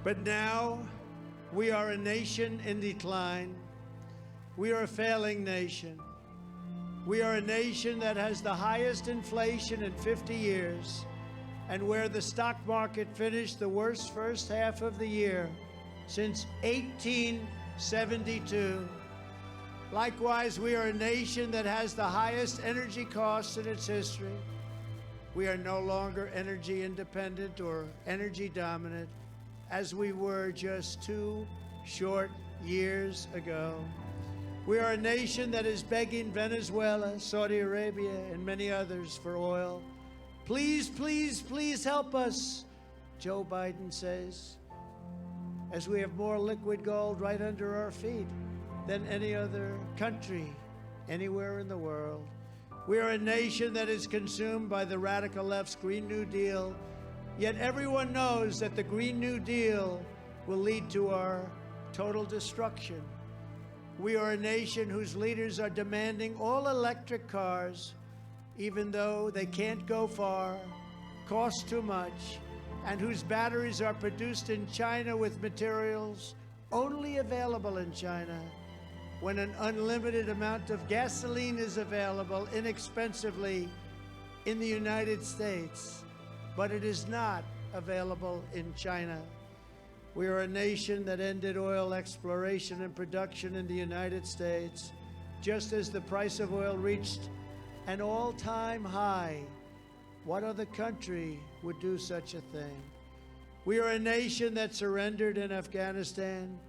But now we are a nation in decline. We are a failing nation. We are a nation that has the highest inflation in 50 years, and where the stock market finished the worst first half of the year since 1872. Likewise, we are a nation that has the highest energy costs in its history. We are no longer energy independent or energy dominant, as we were just 2 short years ago. We are a nation that is begging Venezuela, Saudi Arabia, and many others for oil. Please, please, please help us, Joe Biden says, as we have more liquid gold right under our feet than any other country anywhere in the world. We are a nation that is consumed by the radical left's Green New Deal, yet everyone knows that the Green New Deal will lead to our total destruction. We are a nation whose leaders are demanding all electric cars, even though they can't go far, cost too much, and whose batteries are produced in China with materials only available in China, when an unlimited amount of gasoline is available inexpensively in the United States, but it is not available in China. We are a nation that ended oil exploration and production in the United States, just as the price of oil reached an all-time high. What other country would do such a thing? We are a nation that surrendered in Afghanistan,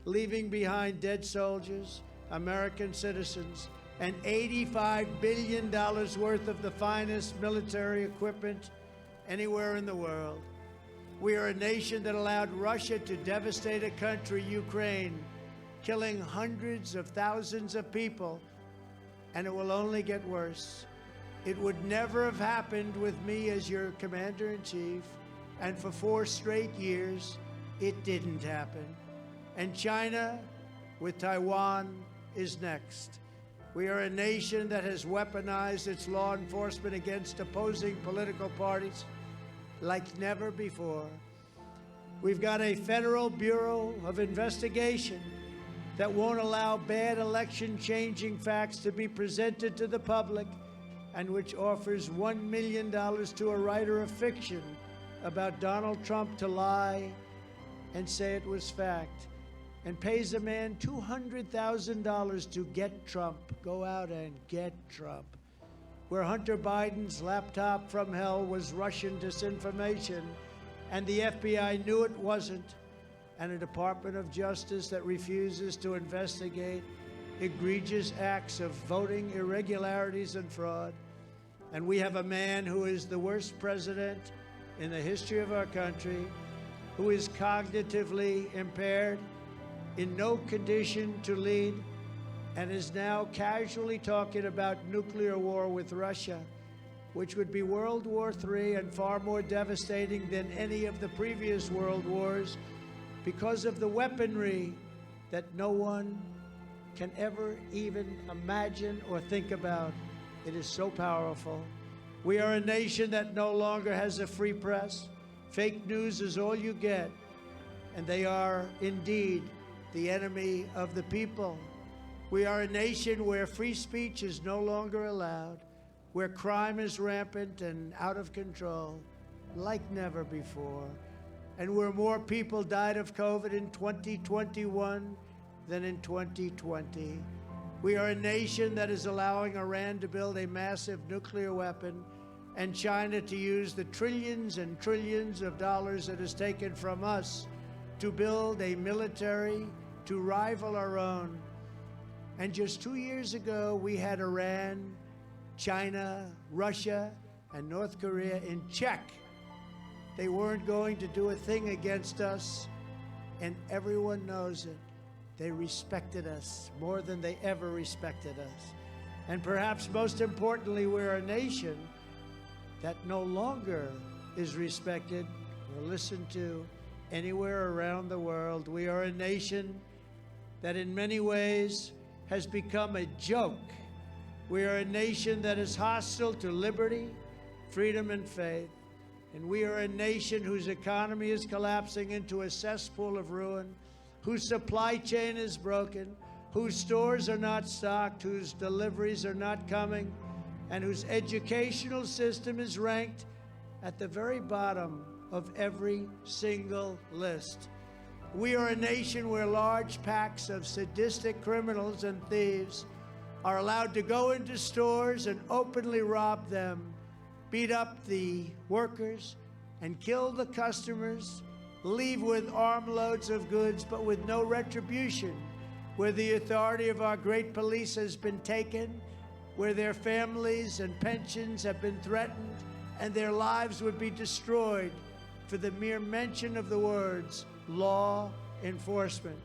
leaving behind dead soldiers, American citizens, and $85 billion worth of the finest military equipment anywhere in the world. We are a nation that allowed Russia to devastate a country, Ukraine, killing hundreds of thousands of people, and it will only get worse. It would never have happened with me as your commander-in-chief, and for 4 straight years, it didn't happen. And China, with Taiwan, is next. We are a nation that has weaponized its law enforcement against opposing political parties like never before. We've got a Federal Bureau of Investigation that won't allow bad election-changing facts to be presented to the public, and which offers $1 million to a writer of fiction about Donald Trump to lie and say it was fact, and pays a man $200,000 to get Trump. Go out and get Trump. Where Hunter Biden's laptop from hell was Russian disinformation, and the FBI knew it wasn't, and a Department of Justice that refuses to investigate egregious acts of voting irregularities and fraud. And we have a man who is the worst president in the history of our country, who is cognitively impaired, in no condition to lead, and is now casually talking about nuclear war with Russia, which would be World War III and far more devastating than any of the previous world wars, because of the weaponry that no one can ever even imagine or think about. It is so powerful. We are a nation that no longer has a free press. Fake news is all you get, and they are indeed the enemy of the people. We are a nation where free speech is no longer allowed, where crime is rampant and out of control like never before, and where more people died of COVID in 2021 than in 2020. We are a nation that is allowing Iran to build a massive nuclear weapon, and China to use the trillions and trillions of dollars it has taken from us to build a military to rival our own. And just 2 years ago, we had Iran, China, Russia, and North Korea in check. They weren't going to do a thing against us, and everyone knows it. They respected us more than they ever respected us. And perhaps most importantly, we're a nation that no longer is respected or listened to anywhere around the world. We are a nation that in many ways has become a joke. We are a nation that is hostile to liberty, freedom, and faith. And we are a nation whose economy is collapsing into a cesspool of ruin, whose supply chain is broken, whose stores are not stocked, whose deliveries are not coming, and whose educational system is ranked at the very bottom of every single list. We are a nation where large packs of sadistic criminals and thieves are allowed to go into stores and openly rob them, beat up the workers, and kill the customers, leave with armloads of goods but with no retribution, where the authority of our great police has been taken, where their families and pensions have been threatened, and their lives would be destroyed for the mere mention of the words law enforcement.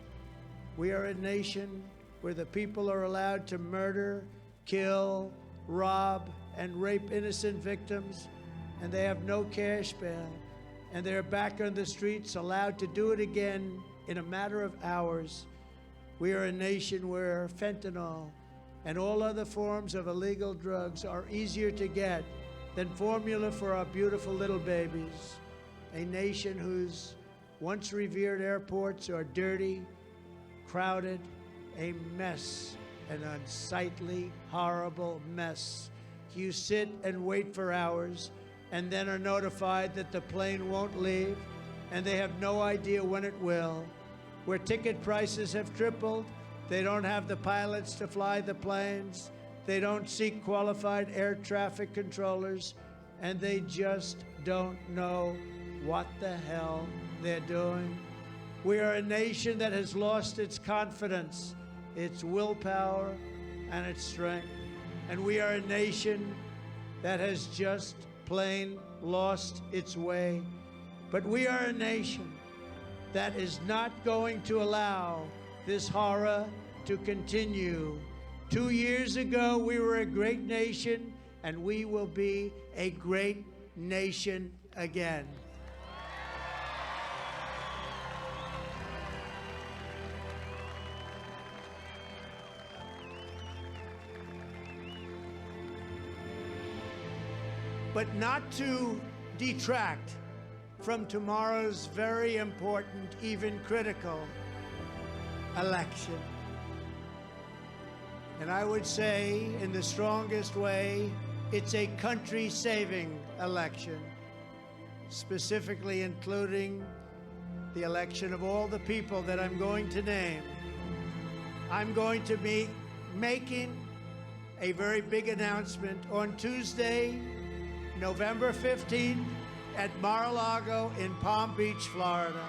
We are a nation where the people are allowed to murder, kill, rob, and rape innocent victims, and they have no cash bail, and they're back on the streets, allowed to do it again in a matter of hours. We are a nation where fentanyl and all other forms of illegal drugs are easier to get than formula for our beautiful little babies. A nation whose once revered airports are dirty, crowded, a mess, an unsightly, horrible mess. You sit and wait for hours and then are notified that the plane won't leave and they have no idea when it will. Where ticket prices have tripled, they don't have the pilots to fly the planes, they don't seek qualified air traffic controllers, and they just don't know what the hell they're doing. We are a nation that has lost its confidence, its willpower, and its strength. And we are a nation that has just plain lost its way. But we are a nation that is not going to allow this horror to continue. 2 years ago, we were a great nation, and we will be a great nation again. But not to detract from tomorrow's very important, even critical election. And I would say, in the strongest way, it's a country-saving election, specifically including the election of all the people that I'm going to name. I'm going to be making a very big announcement on Tuesday, November 15th at Mar-a-Lago in Palm Beach, Florida.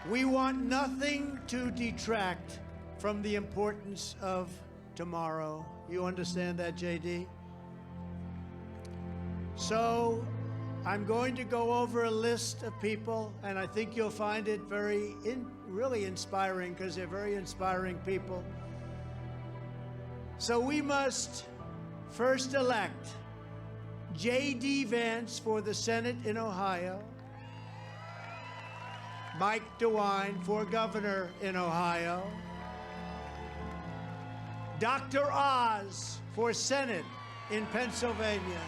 We want nothing to detract from the importance of tomorrow. You understand that, JD? So I'm going to go over a list of people, and I think you'll find it really inspiring, because they're very inspiring people. So we must first elect J.D. Vance for the Senate in Ohio, Mike DeWine for governor in Ohio, Dr. Oz for Senate in Pennsylvania,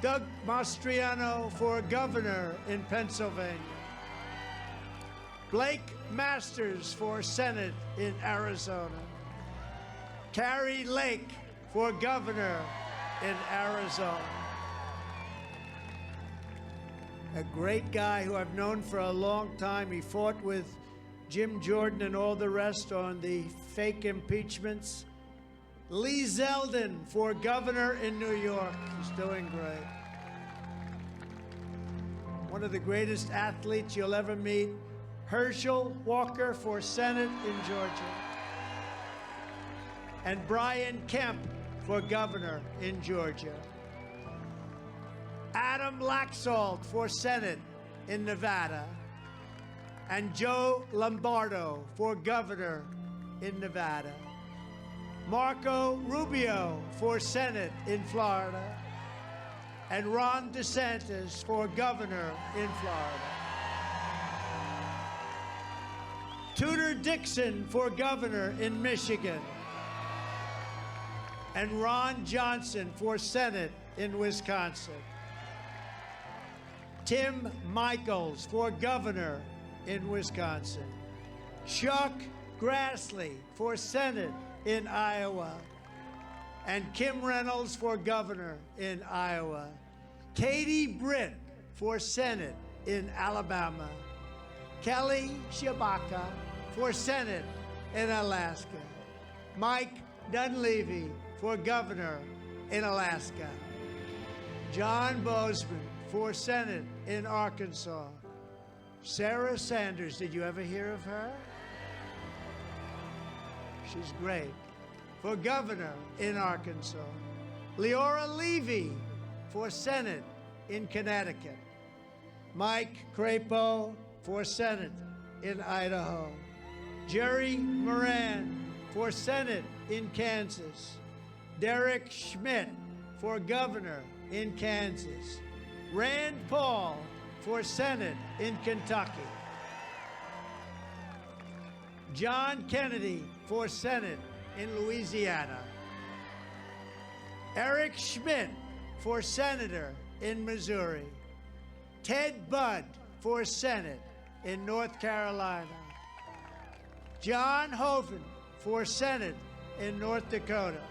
Doug Mastriano for governor in Pennsylvania, Blake Masters for Senate in Arizona, Carrie Lake for governor in Arizona. A great guy who I've known for a long time. He fought with Jim Jordan and all the rest on the fake impeachments. Lee Zeldin for governor in New York. He's doing great. One of the greatest athletes you'll ever meet, Herschel Walker for Senate in Georgia. And Brian Kemp for governor in Georgia. Adam Laxalt for Senate in Nevada, and Joe Lombardo for governor in Nevada. Marco Rubio for Senate in Florida, and Ron DeSantis for governor in Florida. Tudor Dixon for governor in Michigan. And Ron Johnson for Senate in Wisconsin. Tim Michaels for governor in Wisconsin. Chuck Grassley for Senate in Iowa. And Kim Reynolds for governor in Iowa. Katie Britt for Senate in Alabama. Kelly Shabaka for Senate in Alaska. Mike Dunleavy for governor in Alaska. John Bozeman for Senate in Arkansas. Sarah Sanders, did you ever hear of her? She's great. For governor in Arkansas. Leora Levy for Senate in Connecticut. Mike Crapo for Senate in Idaho. Jerry Moran for Senate in Kansas. Derek Schmidt for governor in Kansas. Rand Paul for Senate in Kentucky. John Kennedy for Senate in Louisiana. Eric Schmidt for senator in Missouri. Ted Budd for Senate in North Carolina. John Hoeven for Senate in North Dakota.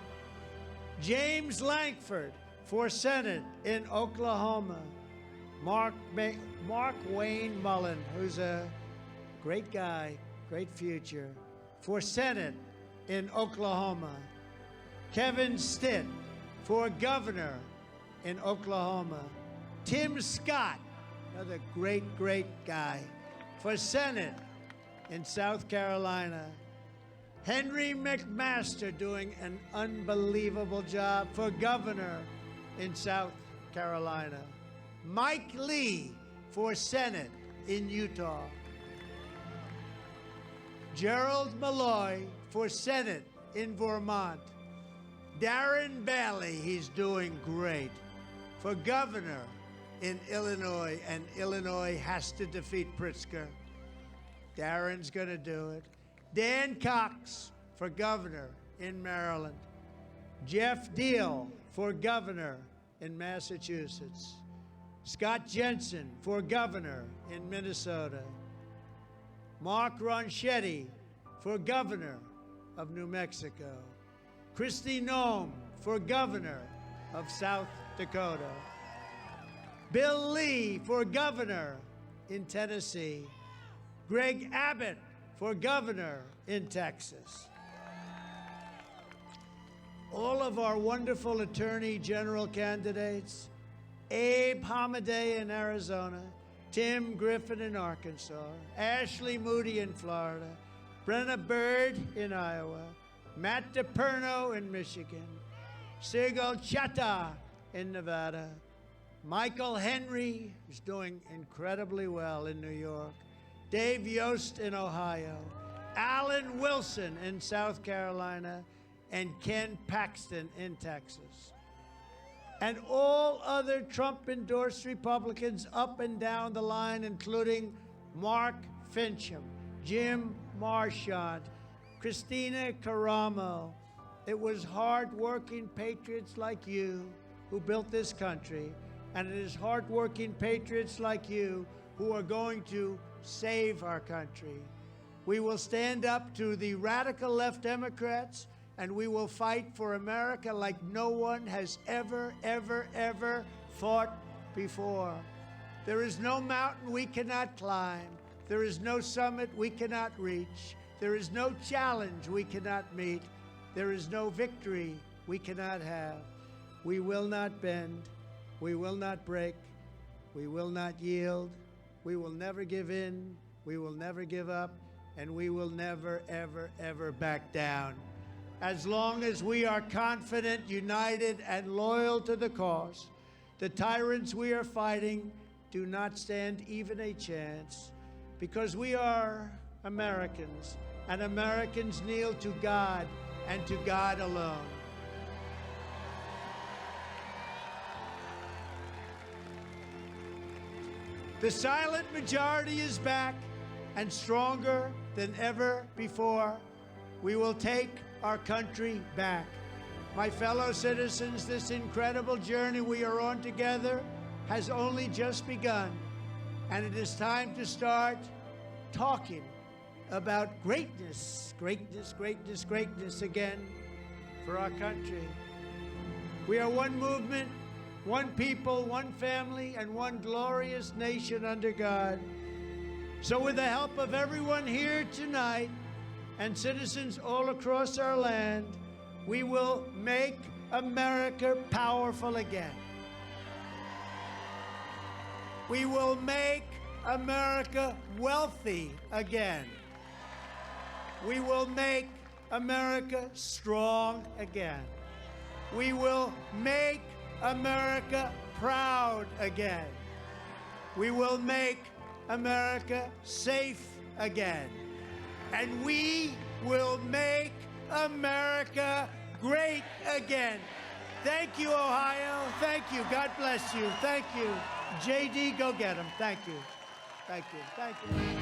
James Lankford for Senate in Oklahoma. Mark Wayne Mullen, who's a great guy, great future, for Senate in Oklahoma. Kevin Stitt for governor in Oklahoma. Tim Scott, another great, great guy, for Senate in South Carolina. Henry McMaster doing an unbelievable job for governor in South Carolina. Mike Lee for Senate in Utah. Gerald Malloy for Senate in Vermont. Darren Bailey, he's doing great, for governor in Illinois, and Illinois has to defeat Pritzker. Darren's going to do it. Dan Cox for governor in Maryland. Jeff Deal for governor in Massachusetts. Scott Jensen for governor in Minnesota. Mark Ronchetti for governor of New Mexico. Kristi Noem for governor of South Dakota. Bill Lee for governor in Tennessee. Greg Abbott for governor in Texas. All of our wonderful attorney general candidates, Abe Hamadeh in Arizona, Tim Griffin in Arkansas, Ashley Moody in Florida, Brenna Byrd in Iowa, Matt DePerno in Michigan, Sigal Chattah in Nevada, Michael Henry is doing incredibly well in New York, Dave Yost in Ohio, Alan Wilson in South Carolina, and Ken Paxton in Texas. And all other Trump-endorsed Republicans up and down the line, including Mark Fincham, Jim Marchant, Christina Caramo. It was hard-working patriots like you who built this country, and it is hard-working patriots like you who are going to save our country. We will stand up to the radical left Democrats, and we will fight for America like no one has ever, ever, ever fought before. There is no mountain we cannot climb. There is no summit we cannot reach. There is no challenge we cannot meet. There is no victory we cannot have. We will not bend. We will not break. We will not yield. We will never give in. We will never give up. And we will never, ever, ever back down. As long as we are confident, united, and loyal to the cause, the tyrants we are fighting do not stand even a chance, because we are Americans, and Americans kneel to God and to God alone. The silent majority is back and stronger than ever before. We will take our country back. My fellow citizens, this incredible journey we are on together has only just begun, and it is time to start talking about greatness, greatness, greatness, greatness again for our country. We are one movement, one people, one family, and one glorious nation under God. So with the help of everyone here tonight and citizens all across our land, we will make America powerful again. We will make America wealthy again. We will make America strong again. We will make America proud again. We will make America safe again. And we will make America great again. Thank you, Ohio. Thank you. God bless you. Thank you. JD, go get him. Thank you. Thank you. Thank you.